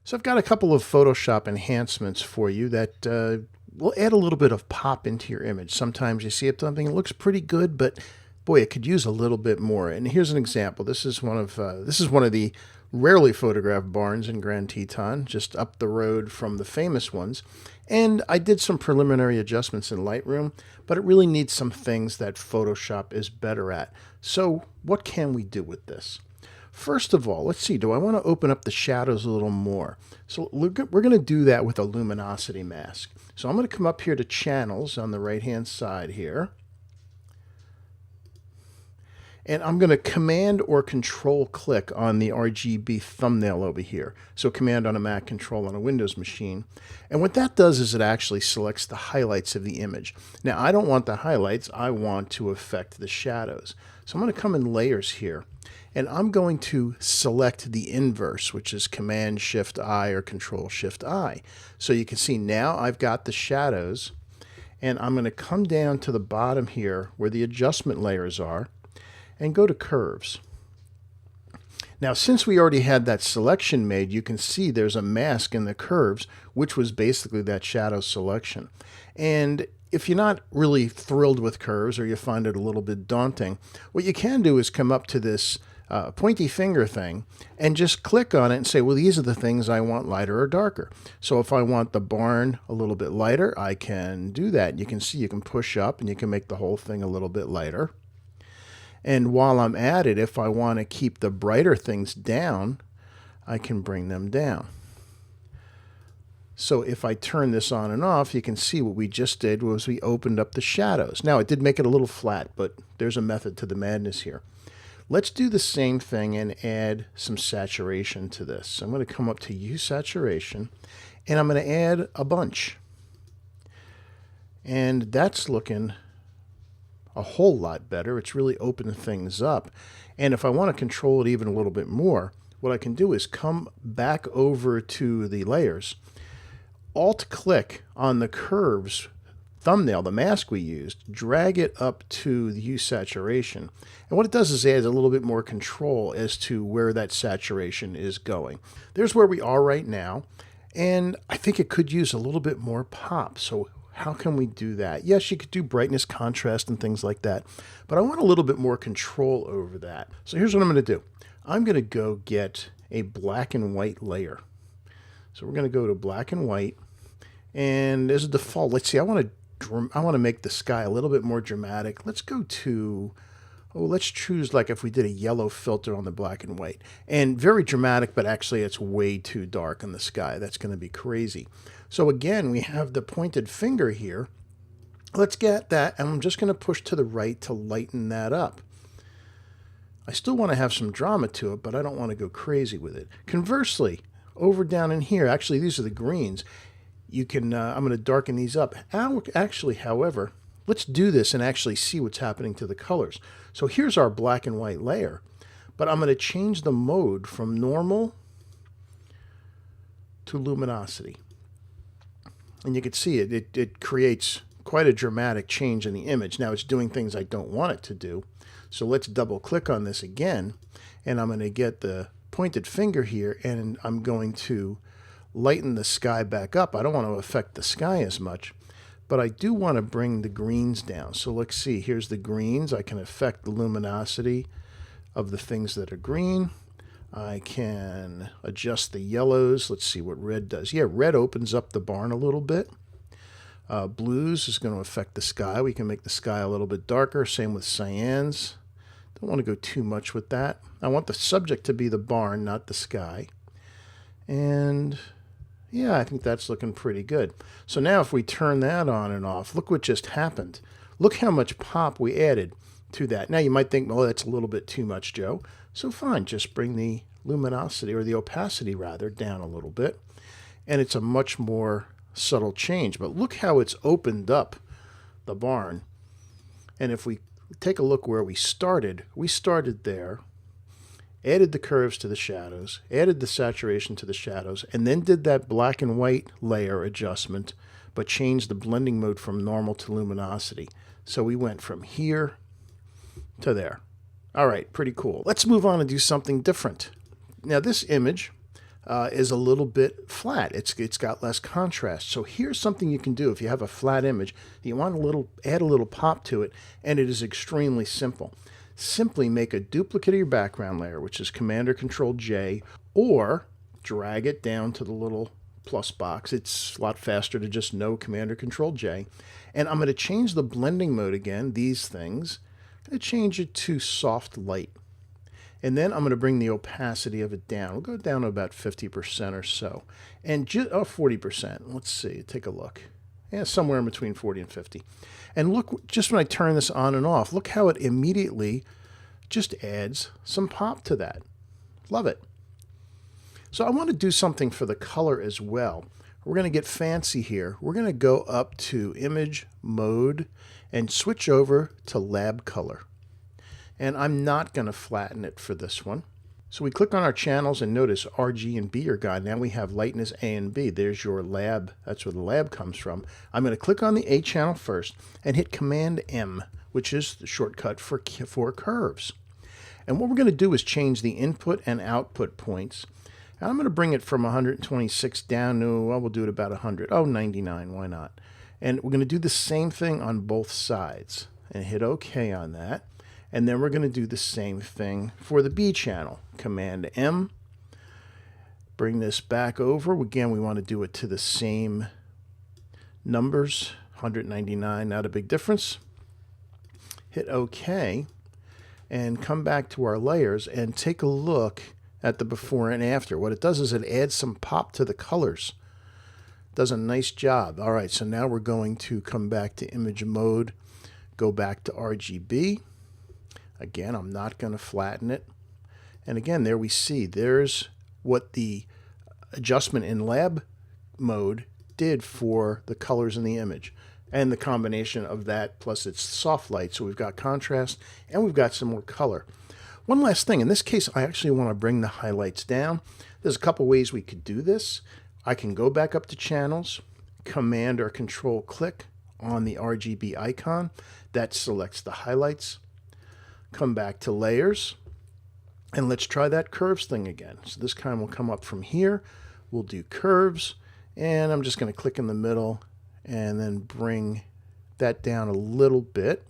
So I've got a couple of Photoshop enhancements for you that will add a little bit of pop into your image. Sometimes you see something that looks pretty good, but boy, it could use a little bit more. And here's an example. This is one of the rarely photographed barns in Grand Teton, just up the road from the famous ones. And I did some preliminary adjustments in Lightroom, but it really needs some things that Photoshop is better at. So what can we do with this? First of all, let's see, do I want to open up the shadows a little more? So we're going to do that with a Luminosity Mask. So I'm going to come up here to Channels on the right-hand side here. And I'm going to Command or Control click on the RGB thumbnail over here. So Command on a Mac, Control on a Windows machine. And what that does is it actually selects the highlights of the image. Now, I don't want the highlights. I want to affect the shadows. So I'm going to come in Layers here. And I'm going to select the inverse, which is Command-Shift-I or Control-Shift-I. So you can see now I've got the shadows. And I'm going to come down to the bottom here where the adjustment layers are and go to Curves. Now, since we already had that selection made, you can see there's a mask in the curves, which was basically that shadow selection. And if you're not really thrilled with curves or you find it a little bit daunting, what you can do is come up to this pointy finger thing and just click on it and say, well, these are the things I want lighter or darker. So if I want the barn a little bit lighter, I can do that. You can see you can push up and you can make the whole thing a little bit lighter. And while I'm at it, if I want to keep the brighter things down, I can bring them down. So if I turn this on and off, you can see what we just did was we opened up the shadows. Now, it did make it a little flat, but there's a method to the madness here. Let's do the same thing and add some saturation to this. I'm going to come up to Use Saturation, and I'm going to add a bunch. And that's looking a whole lot better. It's really opened things up. And if I want to control it even a little bit more, what I can do is come back over to the layers, Alt-click on the curves thumbnail, the mask we used, drag it up to the Use Saturation. And what it does is adds a little bit more control as to where that saturation is going. There's where we are right now, and I think it could use a little bit more pop. So how can we do that? Yes, you could do brightness, contrast, and things like that, but I want a little bit more control over that. So here's what I'm going to do. I'm going to go get a black and white layer. So we're going to go to black and white, and as a default, let's see, I want to make the sky a little bit more dramatic. Let's go to, let's choose like if we did a yellow filter on the black and white. And very dramatic, but actually it's way too dark in the sky. That's going to be crazy. So again, we have the pointed finger here. Let's get that, and I'm just going to push to the right to lighten that up. I still want to have some drama to it, but I don't want to go crazy with it. Conversely, over down in here, actually these are the greens. You can, I'm going to darken these up. Actually, however, let's do this and actually see what's happening to the colors. So here's our black and white layer, but I'm going to change the mode from normal to luminosity. And you can see it creates quite a dramatic change in the image. Now it's doing things I don't want it to do. So let's double click on this again, and I'm going to get the pointed finger here, and I'm going to lighten the sky back up. I don't want to affect the sky as much, but I do want to bring the greens down. So let's see, here's the greens. I can affect the luminosity of the things that are green. I can adjust the yellows. Let's see what red does. Yeah, red opens up the barn a little bit. Blues is going to affect the sky. We can make the sky a little bit darker. Same with cyans. Don't want to go too much with that. I want the subject to be the barn, not the sky. And yeah, I think that's looking pretty good. So now if we turn that on and off, look what just happened. Look how much pop we added to that. Now you might think, well, that's a little bit too much, Joe. So fine, just bring the luminosity, or the opacity rather, down a little bit. And it's a much more subtle change. But look how it's opened up the barn. And if we take a look where we started there, added the curves to the shadows, added the saturation to the shadows, and then did that black and white layer adjustment, but changed the blending mode from normal to luminosity. So we went from here to there. All right, pretty cool. Let's move on and do something different. Now this image, is a little bit flat. It's got less contrast. So here's something you can do if you have a flat image. You want add a little pop to it, and it is extremely simple. Simply make a duplicate of your background layer, which is Command or Control J, or drag it down to the little plus box. It's a lot faster to just know Command or Control J. And I'm going to change the blending mode again, these things. I'm going to change it to soft light. And then I'm going to bring the opacity of it down. We'll go down to about 50% or so. And 40%. Let's see, take a look. Yeah, somewhere in between 40 and 50. And look, just when I turn this on and off, look how it immediately just adds some pop to that. Love it. So I want to do something for the color as well. We're going to get fancy here. We're going to go up to Image Mode and switch over to Lab Color. And I'm not going to flatten it for this one. So we click on our channels and notice R, G, and B are gone. Now we have lightness A and B. There's your lab. That's where the lab comes from. I'm going to click on the A channel first and hit Command M, which is the shortcut for curves. And what we're going to do is change the input and output points. And I'm going to bring it from 126 down to, well, we'll do it about 100. Oh, 99, why not? And we're going to do the same thing on both sides. And hit OK on that. And then we're going to do the same thing for the B channel. Command M. Bring this back over. Again, we want to do it to the same numbers. 199, not a big difference. Hit OK. And come back to our layers and take a look at the before and after. What it does is it adds some pop to the colors. Does a nice job. All right, so now we're going to come back to Image Mode. Go back to RGB. Again, I'm not going to flatten it. And again, there we see, there's what the adjustment in lab mode did for the colors in the image. And the combination of that plus its soft light. So we've got contrast and we've got some more color. One last thing, in this case, I actually want to bring the highlights down. There's a couple ways we could do this. I can go back up to channels, Command or Control click on the RGB icon. That selects the highlights. Come back to layers, and let's try that curves thing again. So this kind will come up from here. We'll do curves, and I'm just going to click in the middle and then bring that down a little bit.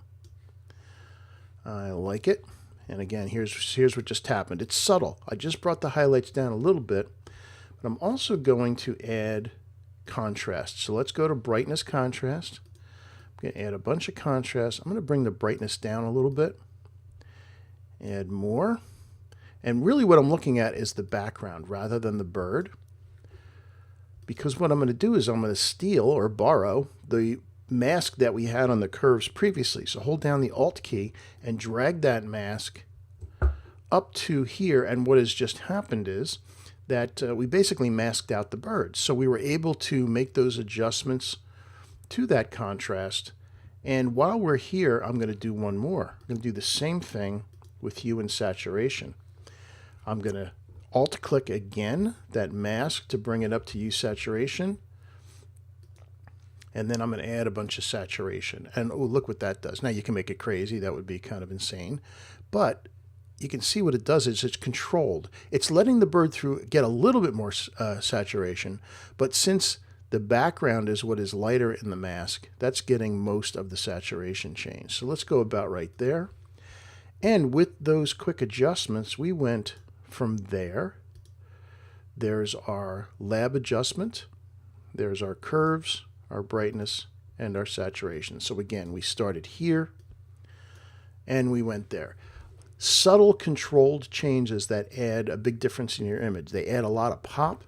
I like it. And again, here's what just happened. It's subtle. I just brought the highlights down a little bit, but I'm also going to add contrast. So let's go to brightness contrast. I'm going to add a bunch of contrast. I'm going to bring the brightness down a little bit. Add more. And really what I'm looking at is the background rather than the bird. Because what I'm going to do is I'm going to steal or borrow the mask that we had on the curves previously. So hold down the Alt key and drag that mask up to here. And what has just happened is that we basically masked out the bird. So we were able to make those adjustments to that contrast. And while we're here, I'm going to do one more. I'm going to do the same thing with hue and saturation. I'm going to Alt click again that mask to bring it up to hue saturation, and then I'm going to add a bunch of saturation. And oh, look what that does. Now you can make it crazy. That would be kind of insane, but you can see what it does is it's controlled. It's letting the bird through get a little bit more saturation, but since the background is what is lighter in the mask, that's getting most of the saturation change. So let's go about right there. And with those quick adjustments, we went from there. There's our lab adjustment. There's our curves, our brightness, and our saturation. So again, we started here and we went there. Subtle controlled changes that add a big difference in your image. They add a lot of pop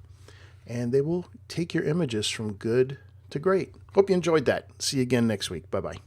and they will take your images from good to great. Hope you enjoyed that. See you again next week. Bye-bye.